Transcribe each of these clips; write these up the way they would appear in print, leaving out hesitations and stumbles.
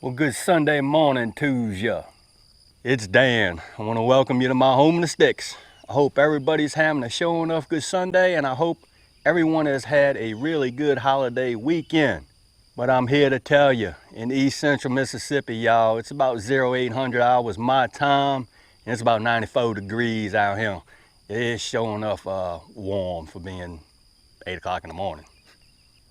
Well, good Sunday morning to ya. It's Dan. I want to welcome you to my home in the sticks. I hope everybody's having a show enough good Sunday, and I hope everyone has had a really good holiday weekend. But I'm here to tell you, in East Central Mississippi, y'all, it's about 0800 hours my time, and it's about 94 degrees out here. It is showing enough warm for being 8 o'clock in the morning.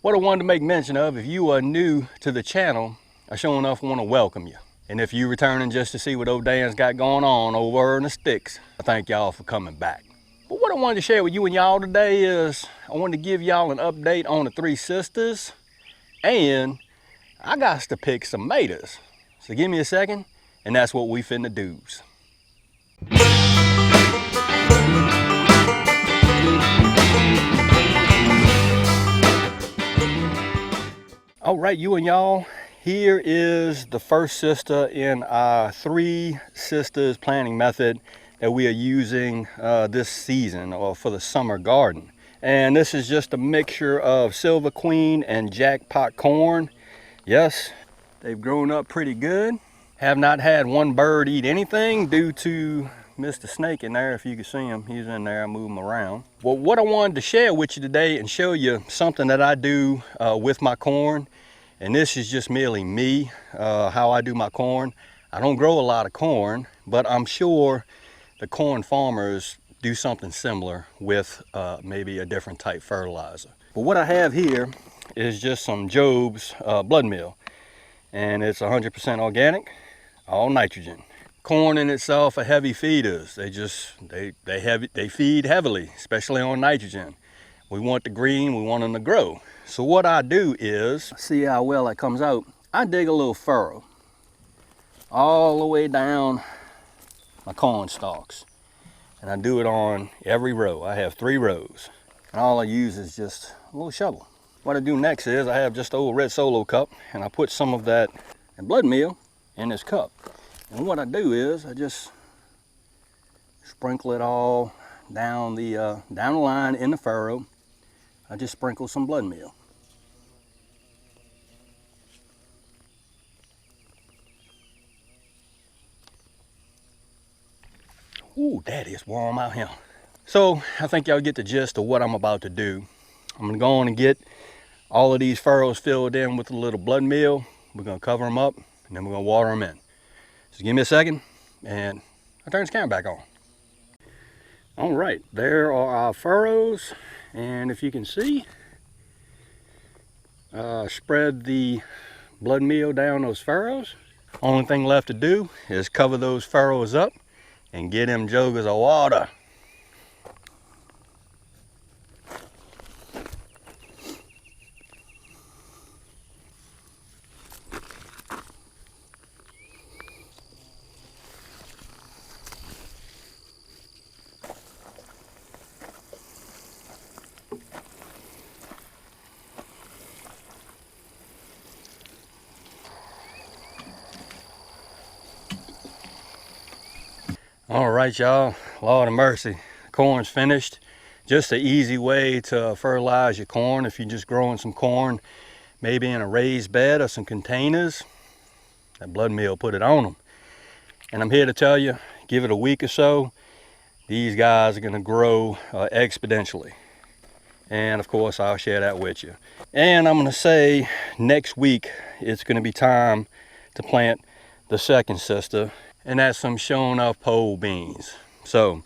What I wanted to make mention of, if you are new to the channel, I sure enough want to welcome you. And if you're returning just to see what old Dan's got going on over in the sticks, I thank y'all for coming back. But what I wanted to share with you and y'all today is I wanted to give y'all an update on the three sisters, and I got to pick some maters. So give me a second, and that's what we finna do's. All right, you and y'all, here is the first sister in our three sisters planting method that we are using this season or for the summer garden. And this is just a mixture of Silver Queen and Jackpot corn. Yes, they've grown up pretty good. Have not had one bird eat anything due to Mr. Snake in there. If you can see him, he's in there. I move him around. Well, what I wanted to share with you today and show you something that I do with my corn, and this is just merely me, how I do my corn. I don't grow a lot of corn, but I'm sure the corn farmers do something similar with maybe a different type fertilizer. But what I have here is just some Job's blood meal, and it's 100% organic, all nitrogen. Corn in itself are heavy feeders. They feed heavily, especially on nitrogen. We want the green, we want them to grow. So what I do is, see how well that comes out, I dig a little furrow all the way down my corn stalks. And I do it on every row. I have 3 rows. And all I use is just a little shovel. What I do next is I have just an old red Solo cup, and I put some of that blood meal in this cup. And what I do is I just sprinkle it all down the line in the furrow. I just sprinkle some blood meal. Ooh, that is warm out here. So I think y'all get the gist of what I'm about to do. I'm gonna go on and get all of these furrows filled in with a little blood meal. We're gonna cover them up, and then we're gonna water them in. So give me a second, and I'll turn this camera back on. All right, there are our furrows, and if you can see, spread the blood meal down those furrows. Only thing left to do is cover those furrows up and get them juggers of water. All right, y'all, Lord of mercy, corn's finished. Just an easy way to fertilize your corn if you're just growing some corn, maybe in a raised bed or some containers. That blood meal, put it on them. And I'm here to tell you, give it a week or so, these guys are gonna grow exponentially. And of course, I'll share that with you. And I'm gonna say next week, it's gonna be time to plant the second sister, and that's some shown up pole beans. So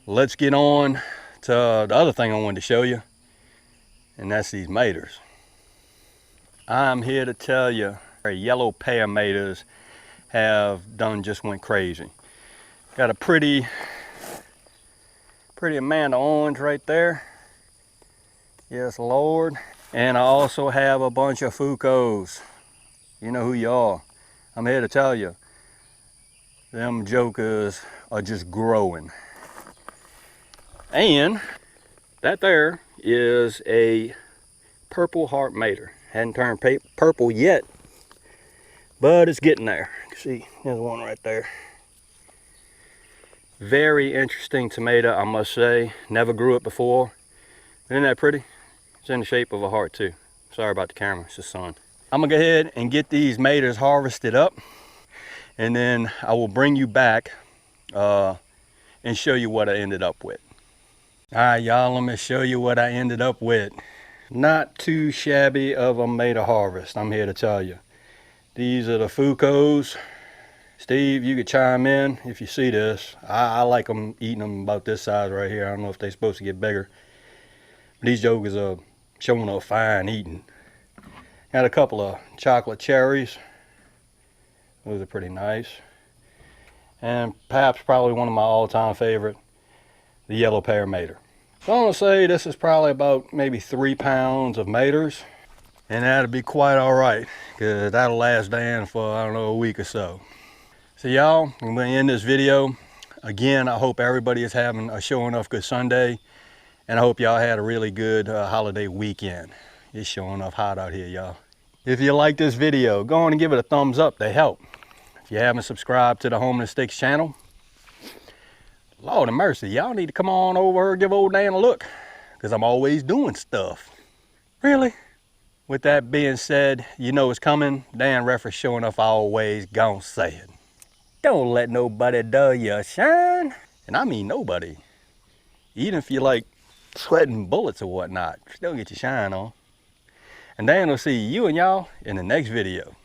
let's get on to the other thing I wanted to show you, and that's these maters. I'm here to tell you, our yellow pear maters have done just went crazy. Got a pretty Amanda orange right there. Yes, Lord. And I also have a bunch of Fucos. You know who you are. I'm here to tell you, them jokers are just growing. And that there is a purple heart mater. Hadn't turned purple yet, but it's getting there. See, there's one right there. Very interesting tomato, I must say. Never grew it before. Isn't that pretty? It's in the shape of a heart too. Sorry about the camera, it's the sun. I'm gonna go ahead and get these maters harvested up, and then I will bring you back and show you what I ended up with. All right, y'all, let me show you what I ended up with. Not too shabby of a mater harvest, I'm here to tell you. These are the Fucos. Steve, you could chime in if you see this. I like them, eating them about this size right here. I don't know if they're supposed to get bigger. But these jokers are showing up fine eating. Got a couple of chocolate cherries. Those are pretty nice. And perhaps probably one of my all-time favorite, the yellow pear mater. So I'm gonna say this is probably about maybe 3 pounds of maters. And that'll be quite all right, because that'll last Dan for, I don't know, a week or so. So y'all, I'm gonna end this video. Again, I hope everybody is having a sure enough good Sunday. And I hope y'all had a really good holiday weekend. It's sure enough hot out here, y'all. If you like this video, go on and give it a thumbs up to help. If you haven't subscribed to the Home and Sticks channel, Lord of mercy, y'all need to come on over here and give old Dan a look, because I'm always doing stuff. Really? With that being said, you know it's coming. Dan Reffers showing enough always gon' say it. Don't let nobody dull your shine. And I mean nobody. Even if you like sweating bullets or whatnot, still get your shine on. And Dan will see you and y'all in the next video.